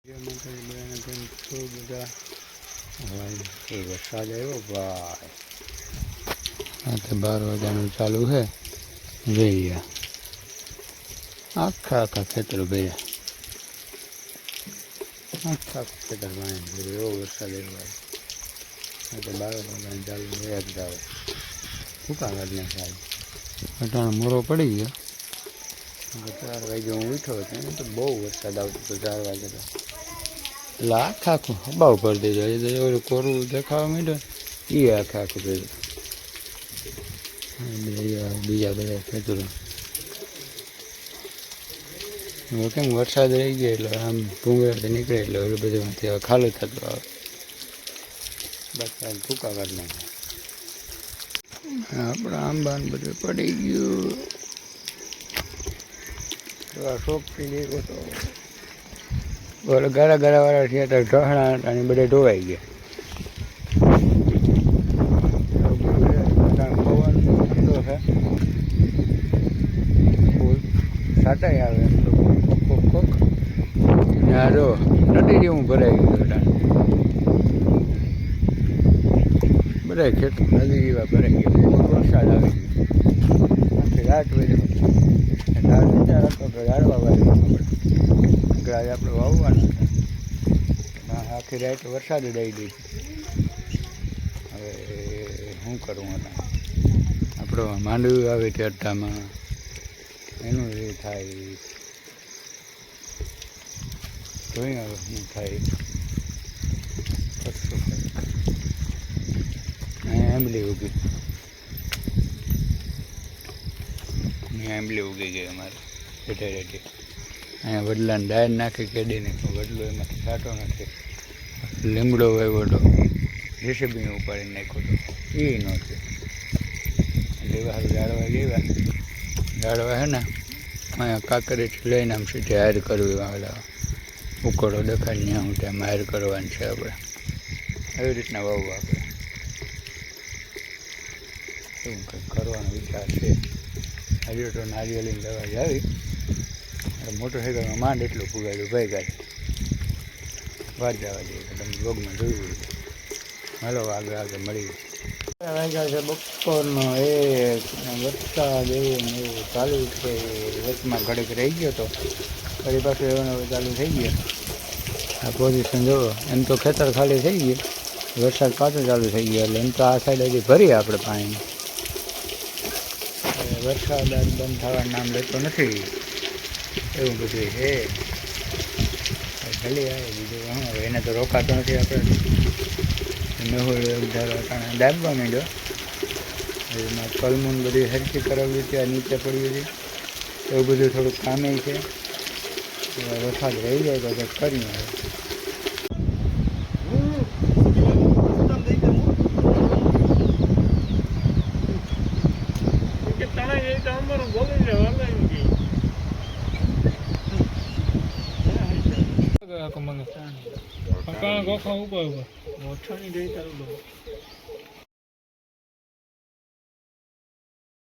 વરસાદ આવ્યો ભાઈ. આ તો 12 વાગ્યાનું ચાલુ છે. જોઈએ આખા ખેતરો ભર્યા, આખા ખેતર પાણી એવો વરસાદ આવ્યો. આ તો 12 વાગ્યાનું ચાલુ એક જ આવે ભૂકા કાઢને સાહેબ. અટાણ મોરો પડી ગયો. 4 વાગે હું ઉઠ્યો હતો એને તો બહુ વરસાદ આવતો હતો. 4 વાગે તો એટલે આખું હબાવ કરી દીધો. એ તો એવું કોરું દેખાવા માંડ્યો એ આખું ભર્યું. બીજા બધા ખેતરો કેમ વરસાદ રહી ગયો એટલે આમ ભૂંગળાથી નીકળે એટલે ઓલું બધું હવે ખાલી થતું આવે. બસ ભૂકા કાઢ નાખે. આપણા આંબાને બધું પડી ગયું. શોખથી જેવો તો ઓલા ગારા ગારાવાળા થયા હતા ઢહણા હતા અને બધા ધોવાઈ ગયા. પવન ઠંડો છે, ફૂલ સાટાઈ આવે એમ તો કોક કોક. ત્યાં જો નદી જેવું ભરાઈ ગયું. બધા ખેત નદી જેવા ભરાઈ ગયા. વરસાદ આવી ગયો. આખી રાત વધી રાત વિચાર હતો કે ઝાડવા વાવી આપણે વાવવાના હતા. આખી રાત વરસાદ દઈ દીધી. હવે શું કરવું હતા આપણો માંડવી આવે ત્યારતામાં એનું એ થાય. જોઈએ હવે શું થાય. અહીંયા આંબલી ઉગી, આંબલી ઉગી ગઈ અમારે રેઠે રેઠે. અહીંયા વડલાને ડાયર નાખી કેડીને વડલો એમાંથી છાંટો નથી. લીમડો વાવ્યો હતો, જેસીબીને ઉપાડીને નાખ્યો હતો એ નહોતું. લેવા સારું ઝાડવા લેવા ઝાડવા હે ને અહીંયા કાંકરીથી લઈને આમ સીધે હાર કરવી. વાળા ઉકળો દેખાય ત્યાં હું ત્યાં હાર કરવાની છે આપણે. એવી રીતના વાવવું આપણે. એવું કંઈક કરવાનો વિચાર છે. હજુ તો નારિયેળીને દવા આવી મોટરસાઇકલમાં માંડ એટલું પુગાડ્યું ભાઈ ગાડી વાત જવા દઈએ તો તમે બ્લોગમાં જોયું. હાલો આગળ આગળ મળી વાગ્યા છે બપોરનો. એ વરસાદ એવું ને એવું ચાલુ છે. વચમાં ઘડીક રહી ગયો તો ફરી પાછું એવું ચાલુ થઈ ગયો. આ પોઝિશન જોવો. એમ તો ખેતર ખાલી થઈ ગયું, વરસાદ પાછો ચાલુ થઈ ગયો એટલે એમ તો આ સાઈડ હજી ભરીએ આપણે પાણી. વરસાદ બંધ થવાનું નામ લેતો નથી. એવું બધું છે. ભલે આવે બીજું શું હવે એને તો રોકાતો નથી આપણે. દાબવા માંડ્યો. એમાં કલમૂન બધી હરકી કરાવ્યું હતી. આ નીચે પડ્યું હતી. એવું બધું થોડુંક કામે છે. વરસાદ રહી જાય તો કંઈક કરીએ હવે. ગોખા ઉપર મોઠાની રહી તારું